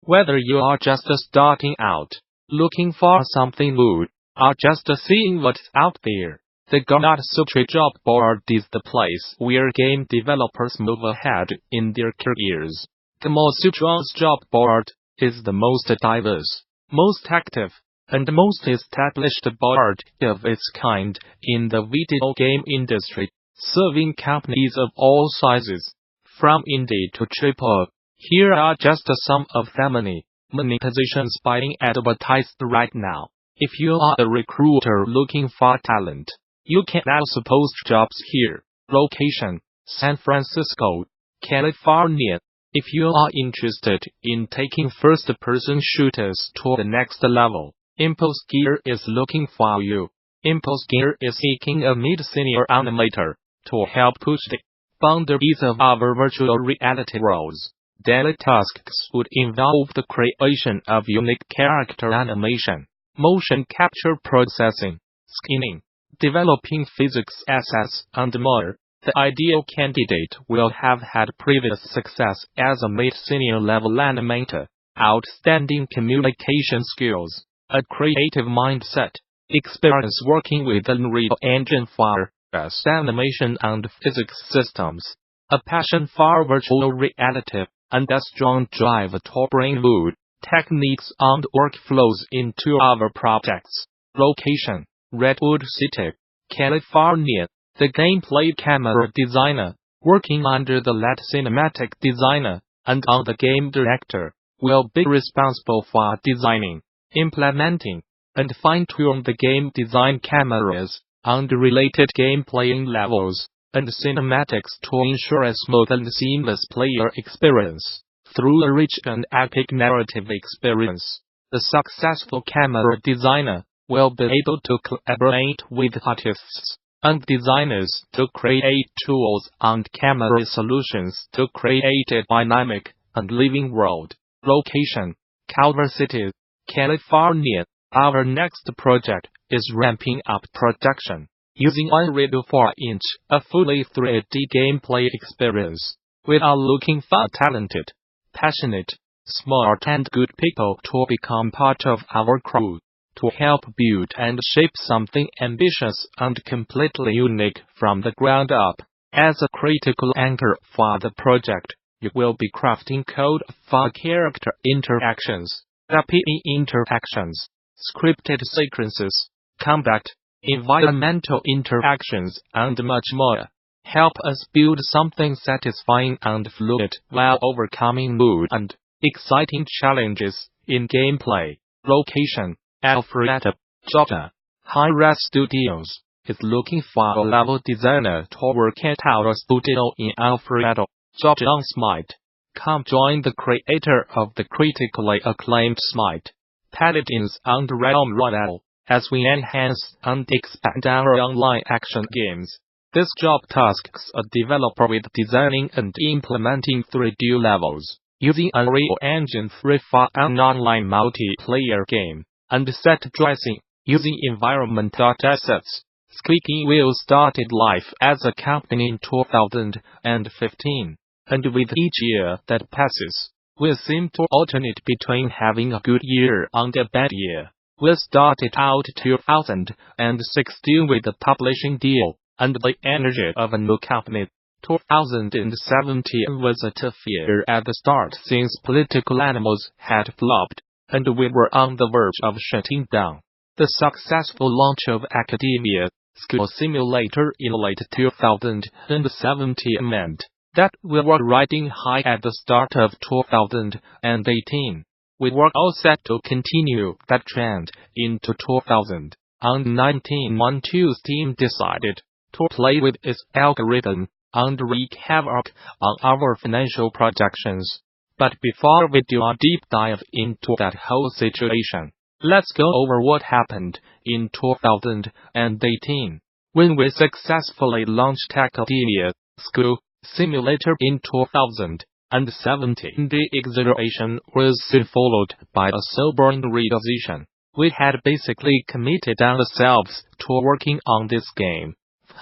Whether you are just starting out, looking for something new, or just seeing what's out there, the Gamasutra job board is the place where game developers move ahead in their careers. Gamasutra's job board is the most diverse, most active, and most established board of its kind in the video game industry, serving companies of all sizes, from indie to AAA. Here are just some of the many positions being advertised right now. If you are a recruiter looking for talent, you can also post jobs here. Location: San Francisco, California. If you are interested in taking first-person shooters to the next level, Impulse Gear is looking for you. Impulse Gear is seeking a mid-senior animator to help push the boundaries of our virtual reality worlds. Daily tasks would involve the creation of unique character animation, motion capture processing, skinning, developing physics assets, and more. The ideal candidate will have had previous success as a mid-senior level animator, outstanding communication skills, a creative mindset, experience working with Unreal Engine 4's animation and physics systems, a passion for virtual reality, and a strong drive to bring good techniques and workflows into our projects. Location: Redwood City, California. The gameplay camera designer, working under the lead cinematic designer and on the game director, will be responsible for designing, implementing, and fine-tune the game design cameras and related gameplaying levels and cinematics to ensure a smooth and seamless player experience. Through a rich and epic narrative experience, the successful camera designer will be able to collaborate with artists and designers to create tools and camera solutions to create a dynamic and living world. Location: Culver City, California. Our next project is ramping up production, using Unreal 4-inch, a fully 3D gameplay experience. We are looking for talented, passionate, smart and good people to become part of our crew, to help build and shape something ambitious and completely unique from the ground up. As a critical anchor for the project, you will be crafting code for character interactions, RPE interactions, scripted sequences, combat, environmental interactions, and much more. Help us build something satisfying and fluid while overcoming new and exciting challenges in gameplay. Location: Alpharetta, Georgia. Hi-Res Studios is looking for a level designer to work at our studio in Alpharetta, Georgia on Smite. Come join the creator of the critically acclaimed Smite, Paladins and Realm Royale, as we enhance and expand our online action games. This job tasks a developer with designing and implementing 3D levels, using Unreal Engine 3 for an online multiplayer game, and set dressing, using environment.assets. Squeaky Wheel started life as a company in 2015, and with each year that passes, we seem to alternate between having a good year and a bad year. We started out 2016 with a publishing deal and the energy of a new company. 2017 was a tough year at the start since Political Animals had flopped, and we were on the verge of shutting down. The successful launch of Academia School Simulator in late 2017 meant that we were riding high at the start of 2018. We were all set to continue that trend into 2019 until Steam decided to play with its algorithm and wreak havoc on our financial projections. But before we do a deep dive into that whole situation, let's go over what happened in 2018, when we successfully launched Academia School Simulator in 2017. The exhilaration was soon followed by a sobering realization. We had basically committed ourselves to working on this game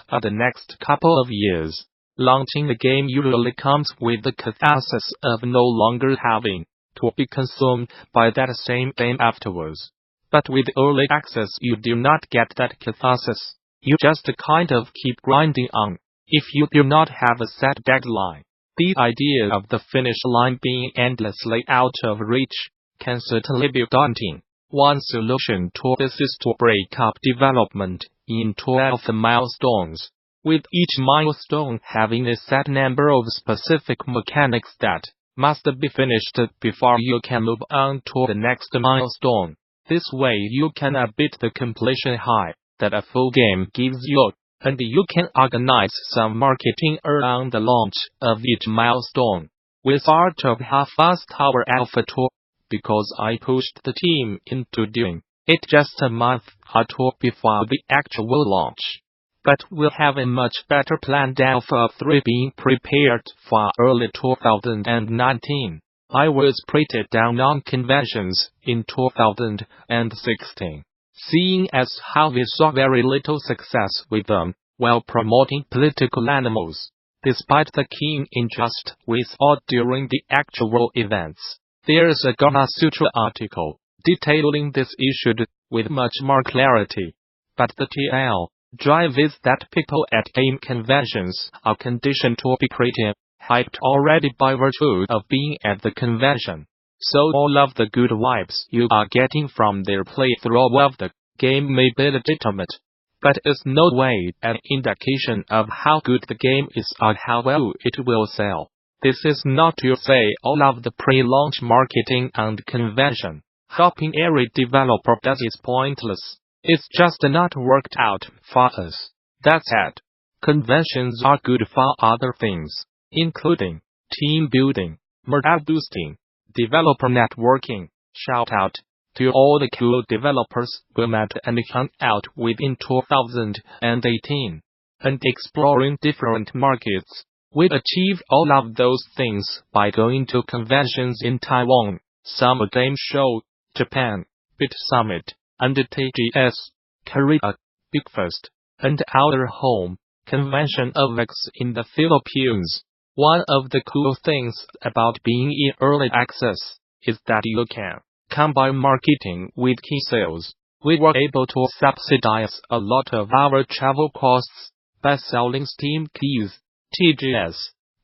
for the next couple of years. Launching the game usually comes with the catharsis of no longer having to be consumed by that same game afterwards. But with early access you do not get that catharsis. You just kind of keep grinding on. If you do not have a set deadline, the idea of the finish line being endlessly out of reach can certainly be daunting. One solution to this is to break up development in 12 milestones, with each milestone having a set number of specific mechanics that must be finished before you can move on to the next milestone. This way you can beat the completion high that a full game gives you, and you can organize some marketing around the launch of each milestone. We sort of half-assed our alpha tour, because I pushed the team into doing it just a month or two before the actual launch. But we'll have a much better planned Alpha 3 being prepared for early 2019. I was pretty down on conventions in 2016, seeing as how we saw very little success with them while promoting political animals, despite the keen interest we saw during the actual events. There's a Gamasutra article detailing this issue with much more clarity. But the TL drive is that people at game conventions are conditioned to be pretty hyped already by virtue of being at the convention. So all of the good vibes you are getting from their playthrough of the game may be legitimate, but it's no way an indication of how good the game is or how well it will sell. This is not to say all of the pre-launch marketing and convention hopping every developer does is pointless. It's just not worked out for us. That said, conventions are good for other things, including team building, morale boosting, developer networking. Shout out to all the cool developers we met and hung out with in 2018, and exploring different markets. We achieved all of those things by going to conventions in Taiwan, Summer Game Show, Japan, Bit Summit, and TGS, Korea, BigFest, and our home convention of X in the Philippines. One of the cool things about being in early access is that you can combine marketing with key sales. We were able to subsidize a lot of our travel costs by selling Steam keys. TGS,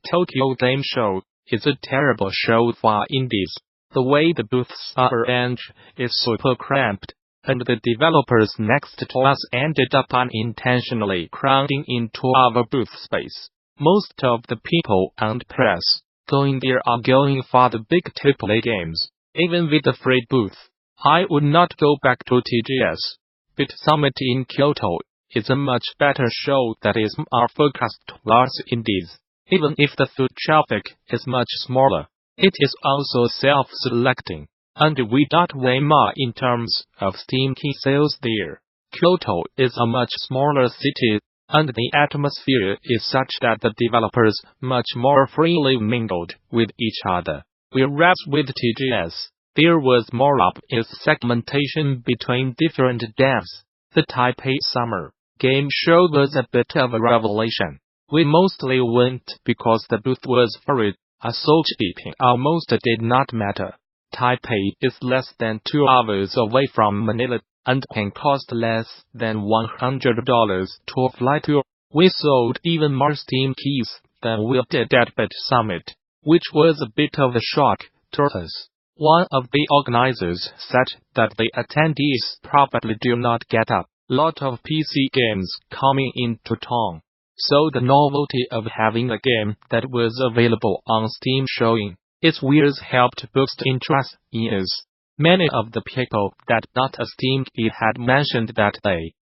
Tokyo Game Show, is a terrible show for indies. The way the booths are arranged is super cramped, and the developers next to us ended up unintentionally crowding into our booth space. Most of the people and press going there are going for the big AAA games, even with the free booth. I would not go back to TGS. Bit Summit in Kyoto is a much better show that is more focused towards indies. Even if the foot traffic is much smaller, it is also self-selecting, and we got way more in terms of Steam key sales there. Kyoto is a much smaller city, and the atmosphere is such that the developers much more freely mingled with each other. Whereas with TGS, there was more obvious segmentation between different devs. The Taipei Summer Game Show was a bit of a revelation. We mostly went because the booth was free, so cheaping almost did not matter. Taipei is less than 2 hours away from Manila, and can cost less than $100 to fly to. We sold even more Steam keys than we did at Bit Summit, which was a bit of a shock to us. One of the organizers said that the attendees probably do not get a lot of PC games coming into town, so the novelty of having a game that was available on Steam showing its wares helped boost interest in us. Many of the people that got a Steam key had mentioned that they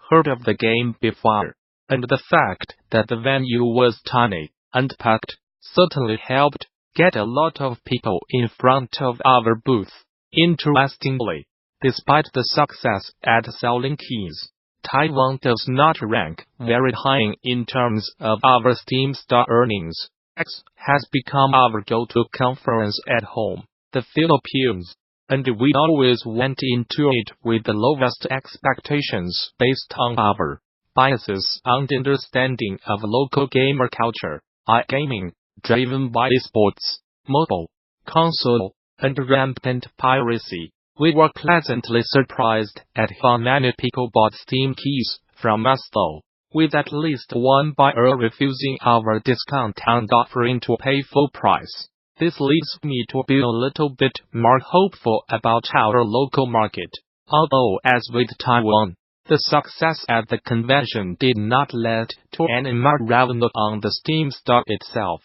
heard of the game before, and the fact that the venue was tiny and packed certainly helped get a lot of people in front of our booth. Interestingly, despite the success at selling keys, Taiwan does not rank very high in terms of our Steam Star earnings. X has become our go-to conference at home, the Philippines, and we always went into it with the lowest expectations based on our biases and understanding of local gamer culture. iGaming, driven by esports, mobile, console, and rampant piracy. We were pleasantly surprised at how many people bought Steam keys from us though, with at least one buyer refusing our discount and offering to pay full price. This leads me to be a little bit more hopeful about our local market. Although as with Taiwan, the success at the convention did not lead to any more revenue on the Steam store itself.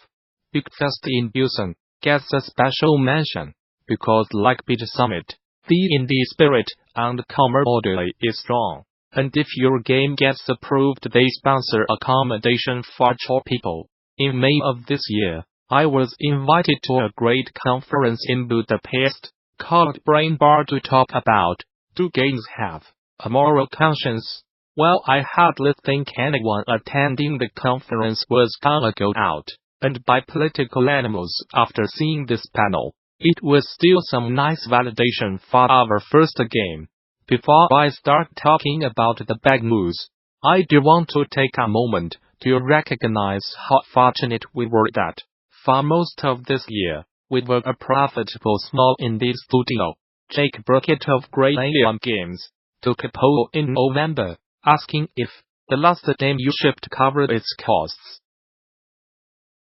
Big Fest in Busan gets a special mention, because like Beach Summit, the indie spirit and camaraderie is strong. And if your game gets approved, they sponsor accommodation for 4 people. In May of this year, I was invited to a great conference in Budapest, called Brain Bar, to talk about, do games have a moral conscience? Well, I hardly think anyone attending the conference was gonna go out and buy political animals after seeing this panel. It was still some nice validation for our first game. Before I start talking about the bad news, I do want to take a moment to recognize how fortunate we were that, for most of this year, we were a profitable small indie studio. Jake Burkett of Grey Alien Games took a poll in November, asking if the last game you shipped covered its costs.